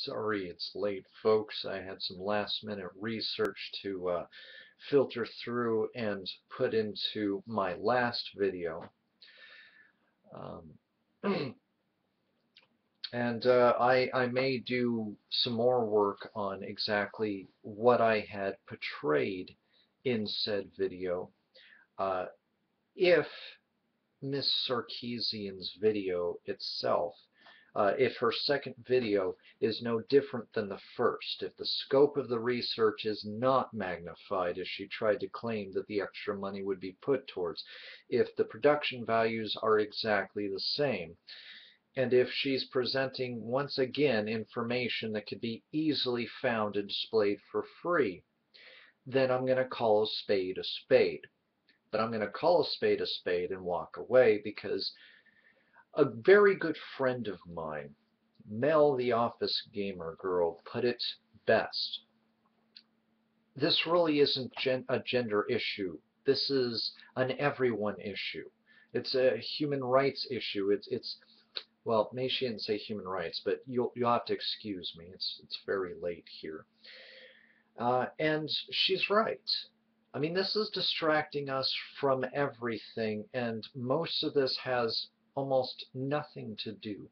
Sorry it's late, folks. I had some last-minute research to filter through and put into my last video. Um, and I may do some more work on exactly what I had portrayed in said video. Uh, if Miss Sarkeesian's video itself, if her second video is no different than the first, if the scope of the research is not magnified as she tried to claim that the extra money would be put towards, if the production values are exactly the same, and if she's presenting once again information that could be easily found and displayed for free, then I'm going to call a spade a spade. But I'm going to call a spade and walk away because a very good friend of mine, Mel the Office Gamer Girl, put it best. This really isn't a gender issue. This is an everyone issue. It's a human rights issue. It's well, maybe she didn't say human rights, but you'll have to excuse me. It's very late here. And she's right. I mean, this is distracting us from everything, and most of this has almost nothing to do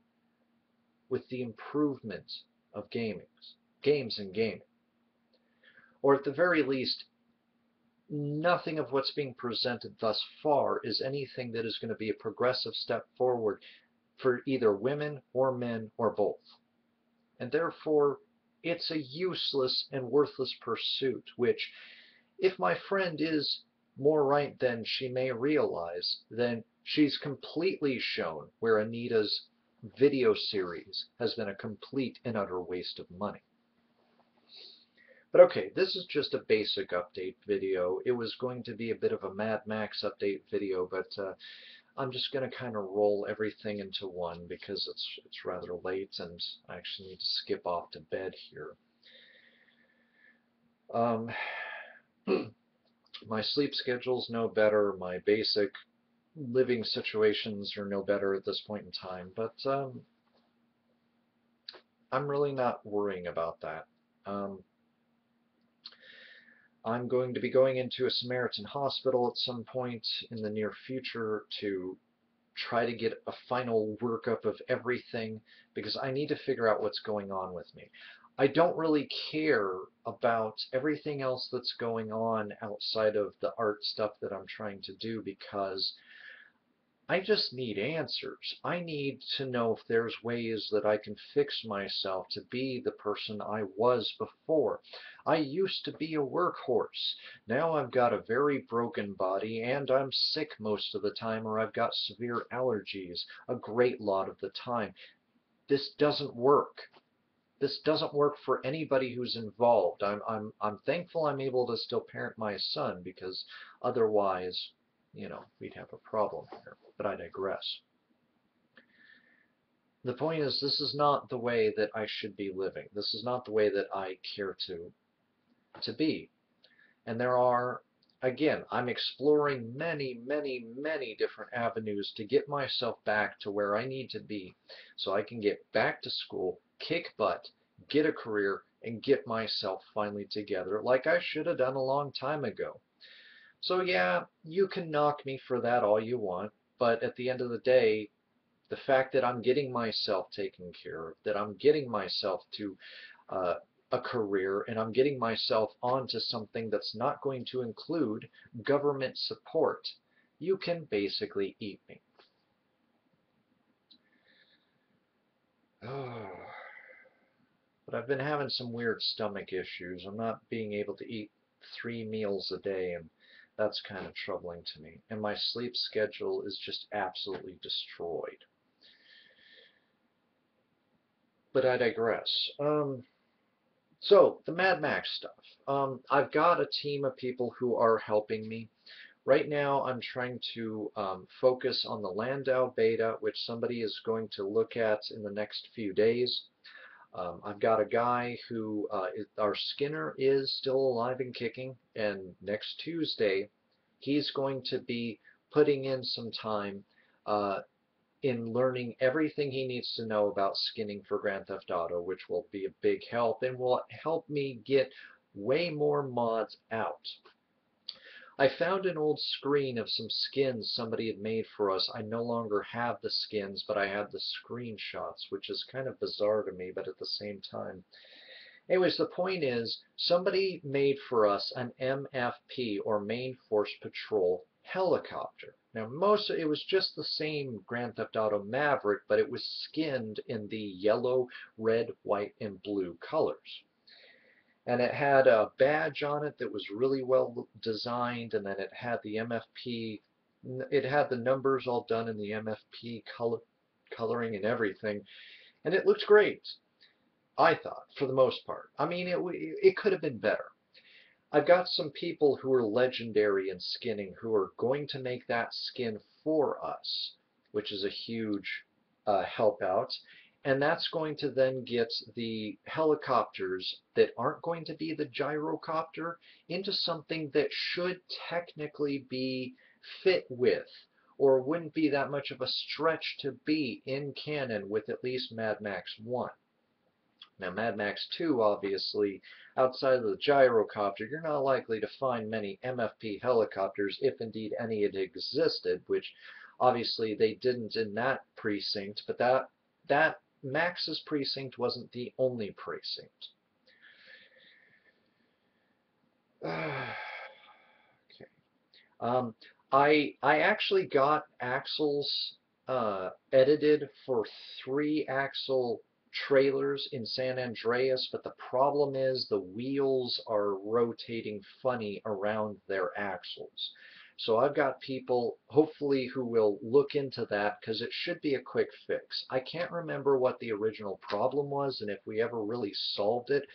with the improvement of games and gaming. Or at the very least, nothing of what's being presented thus far is anything that is going to be a progressive step forward for either women or men or both. And therefore, it's a useless and worthless pursuit, which, if my friend is more right than she may realize, then she's completely shown where Anita's video series has been a complete and utter waste of money. But okay, this is just a basic update video. It was going to be a bit of a Mad Max update video, but I'm just going to kind of roll everything into one because it's rather late and I actually need to skip off to bed here. My sleep schedule's no better, my basic living situations are no better at this point in time, but I'm really not worrying about that. I'm going to be going into a Samaritan hospital at some point in the near future to try to get a final workup of everything because I need to figure out what's going on with me. I don't really care about everything else that's going on outside of the art stuff that I'm trying to do because I just need answers. I need to know if there's ways that I can fix myself to be the person I was before. I used to be a workhorse. Now I've got a very broken body and I'm sick most of the time or I've got severe allergies a great lot of the time. This doesn't work. This doesn't work for anybody who's involved. I'm thankful I'm able to still parent my son because otherwise, you know, we'd have a problem here. But I digress. The point is, this is not the way that I should be living. This is not the way that I care to be. And there are, again, I'm exploring many, many, many different avenues to get myself back to where I need to be so I can get back to school, kick butt, get a career, and get myself finally together like I should have done a long time ago. So yeah, you can knock me for that all you want, but at the end of the day, the fact that I'm getting myself taken care of, that I'm getting myself to a career, and I'm getting myself onto something that's not going to include government support, you can basically eat me. Oh. But I've been having some weird stomach issues. I'm not being able to eat 3 meals a day, and that's kind of troubling to me. And my sleep schedule is just absolutely destroyed. But I digress. So, the Mad Max stuff. I've got a team of people who are helping me. Right now, I'm trying to focus on the Landau beta, which somebody is going to look at in the next few days. I've got a guy who, our Skinner is still alive and kicking, and next Tuesday, he's going to be putting in some time in learning everything he needs to know about skinning for Grand Theft Auto, which will be a big help and will help me get way more mods out. I found an old screen of some skins somebody had made for us. I no longer have the skins, but I have the screenshots, which is kind of bizarre to me, but at the same time. Anyways, the point is, somebody made for us an MFP, or Main Force Patrol helicopter. Now, it was just the same Grand Theft Auto Maverick, but it was skinned in the yellow, red, white, and blue colors. And it had a badge on it that was really well designed, and then it had the MFP, it had the numbers all done in the MFP coloring and everything, and it looked great, I thought, for the most part. I mean, it could have been better. I've got some people who are legendary in skinning who are going to make that skin for us, which is a huge help out. And that's going to then get the helicopters that aren't going to be the gyrocopter into something that should technically be fit with, or wouldn't be that much of a stretch to be in canon with at least Mad Max 1. Now, Mad Max 2, obviously, outside of the gyrocopter, you're not likely to find many MFP helicopters, if indeed any had existed, which obviously they didn't in that precinct, but that Max's precinct wasn't the only precinct. Okay. I actually got axles edited for 3-axle trailers in San Andreas, but the problem is the wheels are rotating funny around their axles. So I've got people, hopefully, who will look into that, because it should be a quick fix. I can't remember what the original problem was and if we ever really solved it,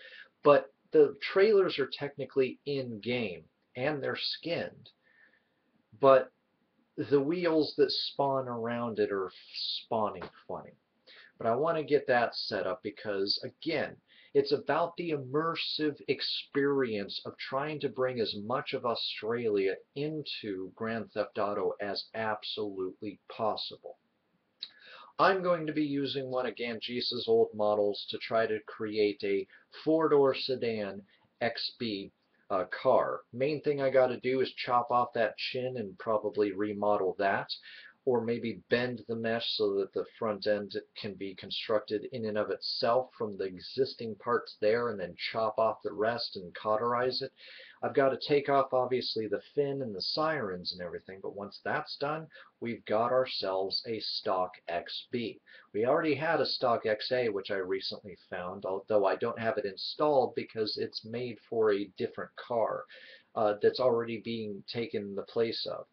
but the trailers are technically in-game and they're skinned, but the wheels that spawn around it are spawning funny. But I want to get that set up because, again, it's about the immersive experience of trying to bring as much of Australia into Grand Theft Auto as absolutely possible. I'm going to be using one of Ganges' old models to try to create a 4-door sedan XB car. Main thing I got to do is chop off that chin and probably remodel that, or maybe bend the mesh so that the front end can be constructed in and of itself from the existing parts there, and then chop off the rest and cauterize it. I've got to take off, obviously, the fin and the sirens and everything, but once that's done, we've got ourselves a stock XB. We already had a stock XA, which I recently found, although I don't have it installed because it's made for a different car that's already being taken the place of.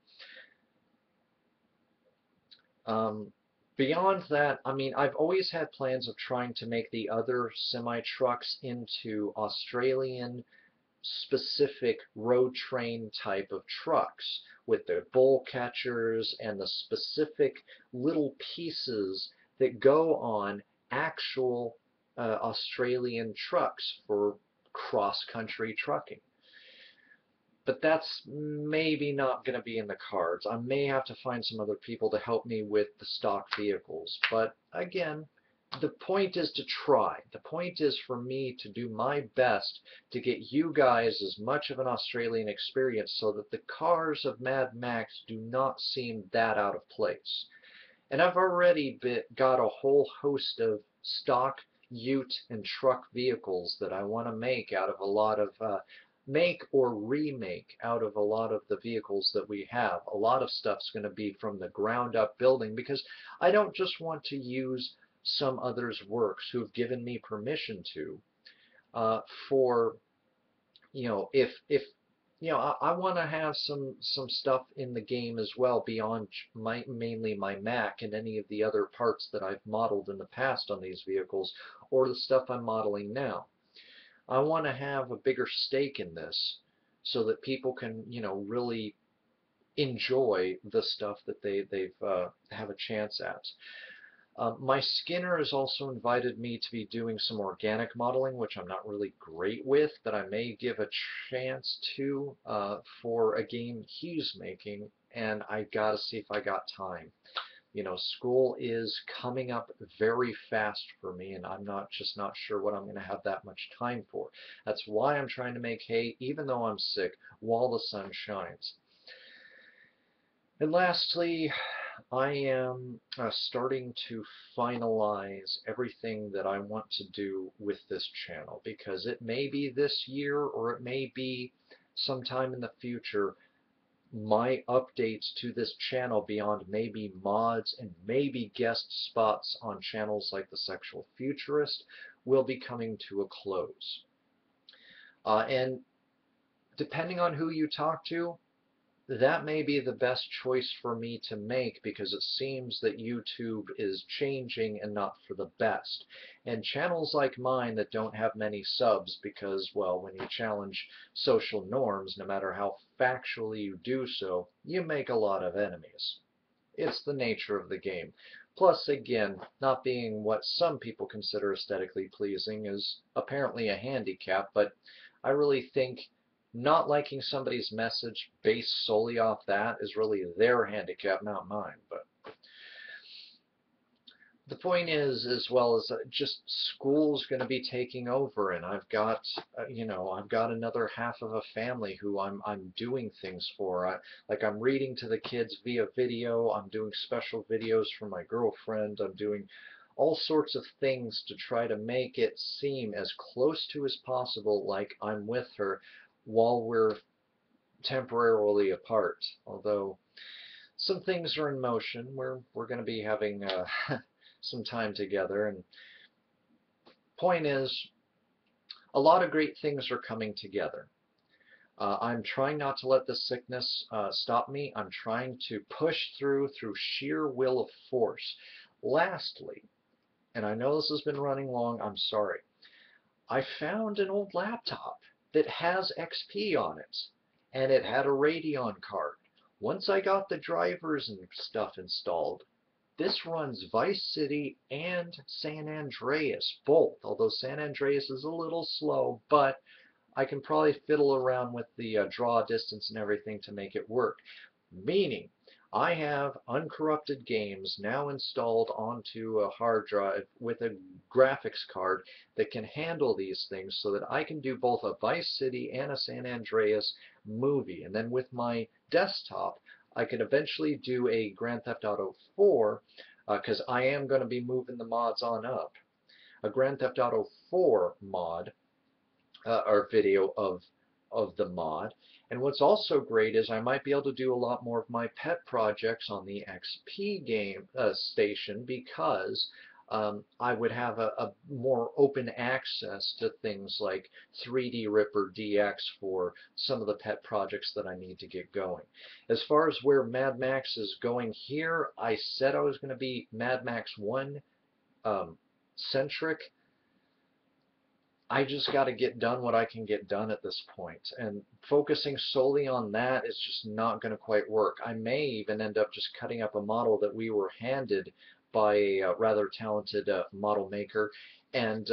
Beyond that, I mean, I've always had plans of trying to make the other semi-trucks into Australian specific road train type of trucks with their bowl catchers and the specific little pieces that go on actual Australian trucks for cross-country trucking. But that's maybe not going to be in the cards. I may have to find some other people to help me with the stock vehicles. But again, the point is to try. The point is for me to do my best to get you guys as much of an Australian experience so that the cars of Mad Max do not seem that out of place. And I've already got a whole host of stock ute and truck vehicles that I want to make out of a lot of make or remake out of a lot of the vehicles that we have. A lot of stuff's going to be from the ground up building because I don't just want to use some others' works who've given me permission to for, you know, if you know, I want to have some stuff in the game as well beyond mainly my Mac and any of the other parts that I've modeled in the past on these vehicles or the stuff I'm modeling now. I want to have a bigger stake in this so that people can, you know, really enjoy the stuff that they've have a chance at. My Skinner has also invited me to be doing some organic modeling, which I'm not really great with, but I may give a chance to for a game he's making, and I gotta see if I got time. You know, school is coming up very fast for me, and I'm just not sure what I'm going to have that much time for. That's why I'm trying to make hay, even though I'm sick, while the sun shines. And lastly, I am starting to finalize everything that I want to do with this channel, because it may be this year or it may be sometime in the future. My updates to this channel, beyond maybe mods and maybe guest spots on channels like the Sexual Futurist, will be coming to a close. And depending on who you talk to, that may be the best choice for me to make, because it seems that YouTube is changing and not for the best. And channels like mine that don't have many subs, because, well, when you challenge social norms, no matter how factually you do so, you make a lot of enemies. It's the nature of the game. Plus, again, not being what some people consider aesthetically pleasing is apparently a handicap, but I really think not liking somebody's message based solely off that is really their handicap, not mine. But the point is, as well as just school's going to be taking over, and I've got, I've got another half of a family who I'm doing things for. Like I'm reading to the kids via video. I'm doing special videos for my girlfriend. I'm doing all sorts of things to try to make it seem as close to as possible like I'm with her while we're temporarily apart. Although some things are in motion. We're going to be having some time together, and point is, a lot of great things are coming together. I'm trying not to let the sickness stop me. I'm trying to push through sheer will of force. Lastly, and I know this has been running long, I'm sorry, I found an old laptop that has XP on it, and it had a Radeon card. Once I got the drivers and stuff installed, this runs Vice City and San Andreas, both, although San Andreas is a little slow, but I can probably fiddle around with the draw distance and everything to make it work. Meaning, I have uncorrupted games now installed onto a hard drive with a graphics card that can handle these things, so that I can do both a Vice City and a San Andreas movie. And then with my desktop, I could eventually do a Grand Theft Auto 4, because I am going to be moving the mods on up. A Grand Theft Auto 4 mod, or video of the mod. And what's also great is I might be able to do a lot more of my pet projects on the XP game station, because I would have a more open access to things like 3D Ripper DX for some of the pet projects that I need to get going. As far as where Mad Max is going here, I said I was going to be Mad Max 1 centric. I just got to get done what I can get done at this point, and focusing solely on that is just not going to quite work. I may even end up just cutting up a model that we were handed by a rather talented model maker, and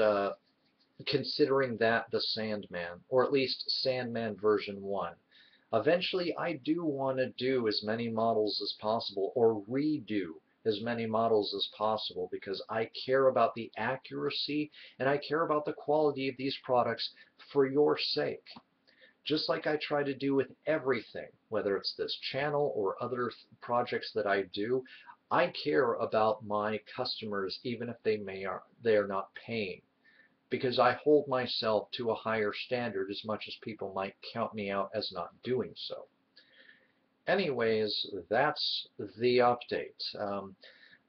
considering that the Sandman, or at least Sandman version 1. Eventually, I do want to do as many models as possible, or redo as many models as possible, because I care about the accuracy and I care about the quality of these products for your sake. Just like I try to do with everything, whether it's this channel or other projects that I do, I care about my customers even if they are not paying, because I hold myself to a higher standard, as much as people might count me out as not doing so. Anyways, that's the update.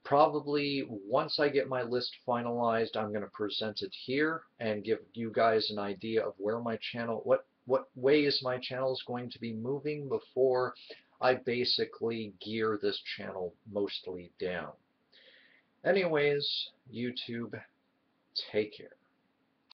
Probably once I get my list finalized, I'm going to present it here and give you guys an idea of where my channel, what ways my channel is going to be moving before I basically gear this channel mostly down. Anyways, YouTube, take care.